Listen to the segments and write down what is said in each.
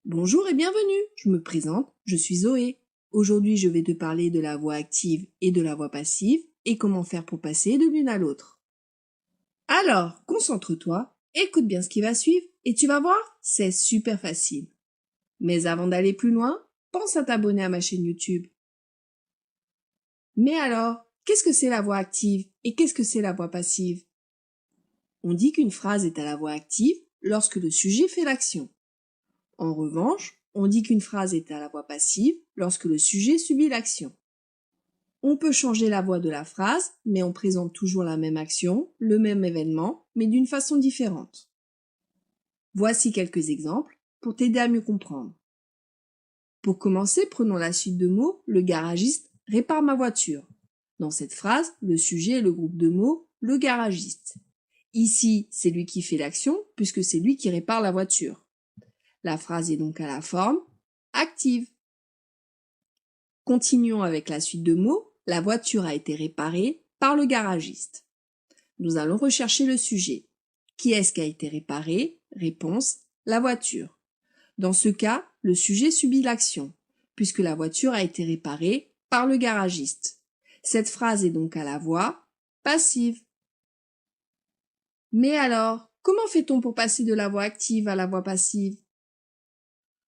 Bonjour et bienvenue, je me présente, je suis Zoé. Aujourd'hui, je vais te parler de la voix active et de la voix passive et comment faire pour passer de l'une à l'autre. Alors, concentre-toi, écoute bien ce qui va suivre et tu vas voir, c'est super facile. Mais avant d'aller plus loin, pense à t'abonner à ma chaîne YouTube. Mais alors, qu'est-ce que c'est la voix active et qu'est-ce que c'est la voix passive? On dit qu'une phrase est à la voix active lorsque le sujet fait l'action. En revanche, on dit qu'une phrase est à la voix passive lorsque le sujet subit l'action. On peut changer la voix de la phrase, mais on présente toujours la même action, le même événement, mais d'une façon différente. Voici quelques exemples pour t'aider à mieux comprendre. Pour commencer, prenons la suite de mots « le garagiste répare ma voiture ». Dans cette phrase, le sujet est le groupe de mots « le garagiste ». Ici, c'est lui qui fait l'action puisque c'est lui qui répare la voiture. La phrase est donc à la forme active. Continuons avec la suite de mots. La voiture a été réparée par le garagiste. Nous allons rechercher le sujet. Qui est-ce qui a été réparé? Réponse, la voiture. Dans ce cas, le sujet subit l'action, puisque la voiture a été réparée par le garagiste. Cette phrase est donc à la voix passive. Mais alors, comment fait-on pour passer de la voix active à la voix passive?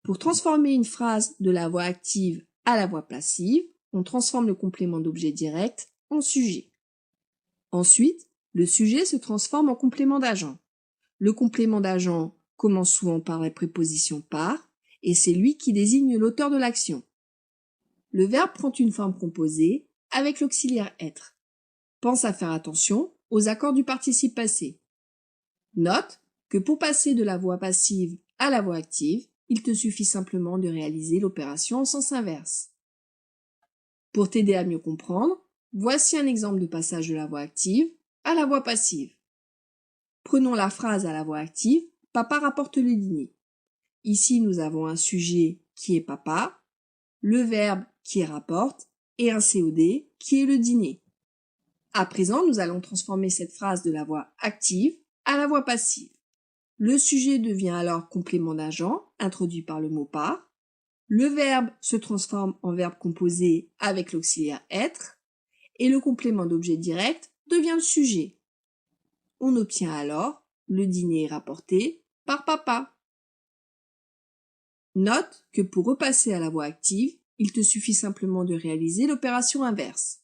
Pour transformer une phrase de la voix active à la voix passive, on transforme le complément d'objet direct en sujet. Ensuite, le sujet se transforme en complément d'agent. Le complément d'agent commence souvent par la préposition par et c'est lui qui désigne l'auteur de l'action. Le verbe prend une forme composée avec l'auxiliaire être. Pense à faire attention aux accords du participe passé. Note que pour passer de la voix passive à la voix active, il te suffit simplement de réaliser l'opération en sens inverse. Pour t'aider à mieux comprendre, voici un exemple de passage de la voix active à la voix passive. Prenons la phrase à la voix active « Papa rapporte le dîner ». Ici, nous avons un sujet qui est papa, le verbe qui est rapporte et un COD qui est le dîner. À présent, nous allons transformer cette phrase de la voix active à la voix passive. Le sujet devient alors complément d'agent, introduit par le mot par. Le verbe se transforme en verbe composé avec l'auxiliaire être. Et le complément d'objet direct devient le sujet. On obtient alors le dîner est rapporté par papa. Note que pour repasser à la voix active, il te suffit simplement de réaliser l'opération inverse.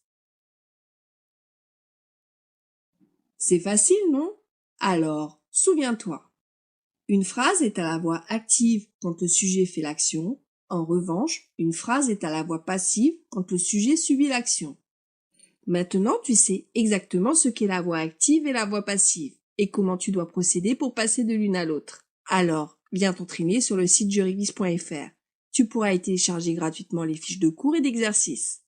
C'est facile, non? Alors, souviens-toi. Une phrase est à la voix active quand le sujet fait l'action. En revanche, une phrase est à la voix passive quand le sujet subit l'action. Maintenant, tu sais exactement ce qu'est la voix active et la voix passive et comment tu dois procéder pour passer de l'une à l'autre. Alors, viens t'entraîner sur le site jurevis.fr. Tu pourras y télécharger gratuitement les fiches de cours et d'exercices.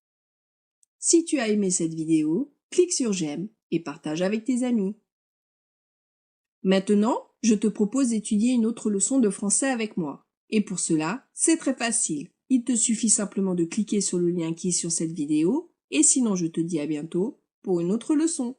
Si tu as aimé cette vidéo, clique sur j'aime et partage avec tes amis. Maintenant, je te propose d'étudier une autre leçon de français avec moi. Et pour cela, c'est très facile. Il te suffit simplement de cliquer sur le lien qui est sur cette vidéo. Et sinon, je te dis à bientôt pour une autre leçon.